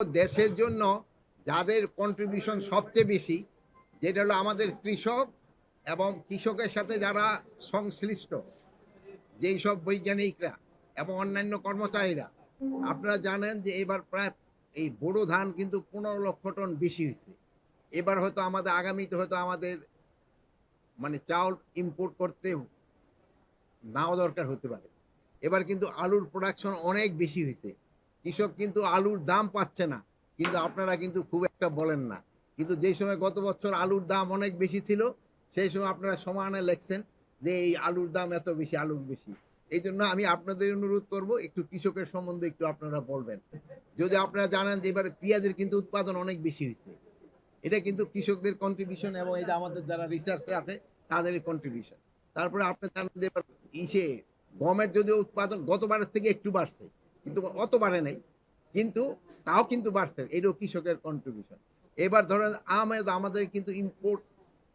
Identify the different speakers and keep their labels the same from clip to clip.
Speaker 1: দেশের জন্য যাদের কন্ট্রিবিউশন সবচেয়ে বেশি, যেটা হলো আমাদের কৃষক এবং কৃষকের সাথে যারা সংশ্লিষ্ট, যেই সব বৈজ্ঞানিকরা এবং অন্যান্য কর্মচারীরা। আপনারা জানেন যে এবার প্রায় এই বোরো ধান কিন্তু 15 লক্ষ টন বেশি হয়েছে। এবার হয়তো আমাদের আগামীতে হয়তো আমাদের মানে চাউল ইম্পোর্ট করতে নাও দরকার হতে পারে। এবার কিন্তু আলুর প্রোডাকশন অনেক বেশি হয়েছে। কৃষক কিন্তু আলুর দাম পাচ্ছে না, কিন্তু আপনারা কিন্তু খুব একটা বলেন না। কিন্তু যে সময় গত বছর আলুর দাম অনেক বেশি ছিল, সেই সময় আপনারা সমানে লেখছেন যে এই আলুর দাম এত বেশি, আলুর বেশি। এই জন্য আমি আপনাদের অনুরোধ করব, একটু কৃষকের সম্বন্ধে একটু আপনারা বলবেন। যদি আপনারা জানেন যে এবারে পেঁয়াজের কিন্তু উৎপাদন অনেক বেশি হয়েছে, এটা কিন্তু কৃষকদের কন্ট্রিবিউশন এবং এটা আমাদের যারা রিসার্চে আছে তাদেরই কন্ট্রিবিউশন। তারপরে আপনি জানেন যে এবার ইসে গমের যদিও উৎপাদন গতবারের থেকে একটু বাড়ছে, কিন্তু অত বাড়ে নাই, কিন্তু তাও কিন্তু বাড়ছে, এটাও কৃষকের কন্ট্রিবিউশন। এবার ধরেন আমের আমাদের কিন্তু ইম্পোর্ট,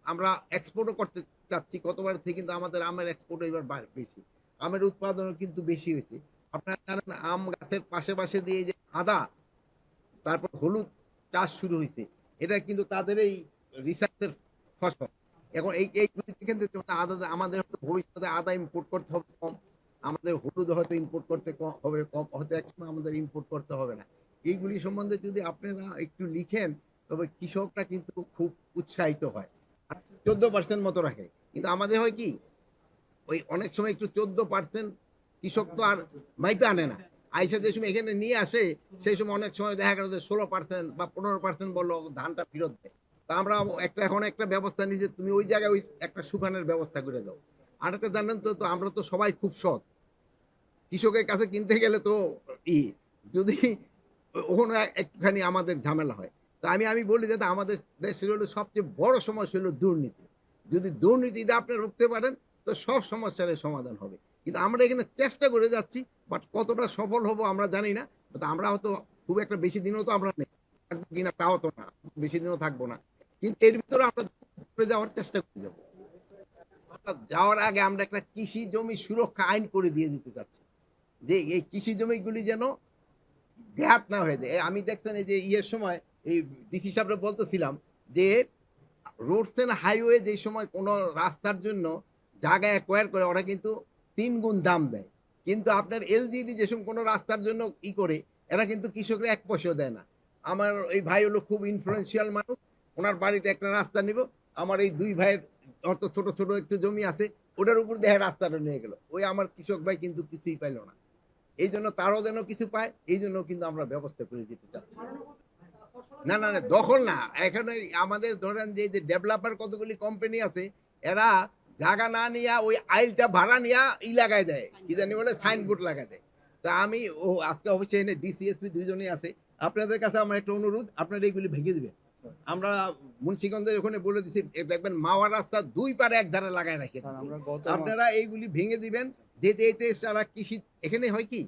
Speaker 1: আমরা এক্সপোর্টও করতে চাচ্ছি গতবার থেকে, কিন্তু আমাদের আমের এক্সপোর্ট এবার বেশি, আমের উৎপাদনও কিন্তু বেশি হয়েছে। আপনারা জানেন আম গাছের পাশে পাশে দিয়ে যে আদা, তারপর হলুদ চাষ শুরু হয়েছে, এটা কিন্তু তাদের এই রিসার্চের ফসল। এখন এইগুলি থেকে আদা আমাদের ভবিষ্যতে আদা ইম্পোর্ট করতে হবে কম, আমাদের হলুদ হয়তো ইম্পোর্ট করতে হবে কম, হয়তো একসময় আমাদের ইম্পোর্ট করতে হবে না। এইগুলি সম্বন্ধে যদি আপনারা একটু লিখেন, তবে কৃষকরা কিন্তু খুব উৎসাহিত হয়। 14% মতো রাখে, কিন্তু আমাদের হয় কি, ওই অনেক সময় একটু 14% কৃষক তো আর মাইপে আনে না, আইসা যে সময় এখানে নিয়ে আসে, সেই সময় অনেক সময় দেখা গেল যে 16% বা 15% বললো ধানটা ফেরত দেয়। তা আমরা এখন একটা ব্যবস্থা নিয়েছি, তুমি ওই জায়গায় ওই একটা শুকানোর ব্যবস্থা করে দাও। আর একটা জানেন তো, আমরা তো সবাই খুব সৎ, কৃষকের কাছে কিনতে গেলে তো ই যদি ওখানে একটুখানি আমাদের ঝামেলা হয়। তা আমি বলি যে আমাদের দেশের হলো সবচেয়ে বড় সমস্যা হলো দুর্নীতি। যদি দুর্নীতিটা আপনি রুখতে পারেন, তো সব সমস্যার সমাধান হবে। কিন্তু আমরা এখানে চেষ্টা করে যাচ্ছি, বাট কতটা সফল হব আমরা জানি না। আমরা হয়তো খুব একটা বেশি দিনও তো আমরা নেই, থাকবো কিনা তাও তো না, বেশি দিনও থাকবো না। কিন্তু এর ভিতরে আমরা করে যাওয়ার চেষ্টা করে যাবো। যাওয়ার আগে আমরা একটা কৃষি জমি সুরক্ষা আইন করে দিয়ে দিতে চাচ্ছি, যে এই কৃষি জমিগুলি যেন ঘাত না হয়ে যায়। আমি দেখছেন এই যে ইয়ের সময় এই ডিসি সাহেবরা বলতেছিলাম যে রোডস এন্ড হাইওয়ে যে সময় কোন রাস্তার জন্য জায়গা অ্যাকোয়ার করে, ওরা কিন্তু 3 গুণ দাম দেয়। কিন্তু আপনার এলজিডি যে সময় কোন রাস্তার জন্য ই করে, এরা কিন্তু কৃষকরা 1 পয়সাও দেয় না। আমার এই ভাই হলো খুব ইনফ্লুয়েন্সিয়াল মানুষ, ওনার বাড়িতে একটা রাস্তা নিব, আমার এই 2 ভাইয়ের অত ছোট ছোট একটু জমি আছে, ওটার উপর দেখে রাস্তাটা নিয়ে গেল, ওই আমার কৃষক ভাই কিন্তু কিছুই পাইল না। এই জন্য তারও যেন কিছু পায়, এই জন্য কিন্তু আমরা ব্যবস্থা করে দিতে চাচ্ছি। না না না, দখল না, এখানে আমাদের ধরেন যে ডেভেলপার কতগুলি কোম্পানি আছে, এরা জায়গা না নিয়ে ওই আইলটা ভাড়া নিয়ে লাগাই দেয়, কি জানি বলে সাইনবোর্ড লাগাই দেয়। তা আমি আজকে অবশ্যই এনে ডিসিএসপি দুইজনই আছে, আপনাদের কাছে আমার একটা অনুরোধ, আপনারা এইগুলি ভেঙে দিবেন। আমরা মুন্সিগঞ্জের ওখানে বলে দিছি, দেখবেন মাওয়া রাস্তা 2 পারে এক ধারে লাগাই রাখে, আপনারা এইগুলি ভেঙে দিবেন। যেতে যেতে সারা কৃষি, এখানে হয় কি,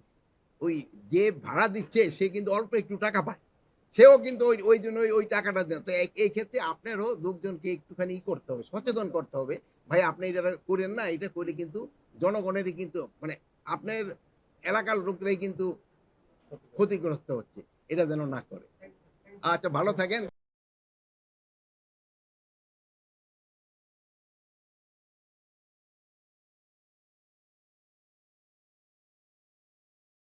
Speaker 1: ওই যে ভাড়া দিচ্ছে সে কিন্তু অল্প একটু টাকা পায়, সেও কিন্তু ওই জন্য ওই টাকাটা দেন। তো এই ক্ষেত্রে আপনারও লোকজনকে একটুখানি করতে হবে, সচেতন করতে হবে, ভাই আপনি এটা করেন না, এটা করে কিন্তু জনগণেরই কিন্তু মানে আপনার এলাকার লোকরাই কিন্তু ক্ষতিগ্রস্ত হচ্ছে, এটা যেন না করে। আচ্ছা, ভালো থাকেন।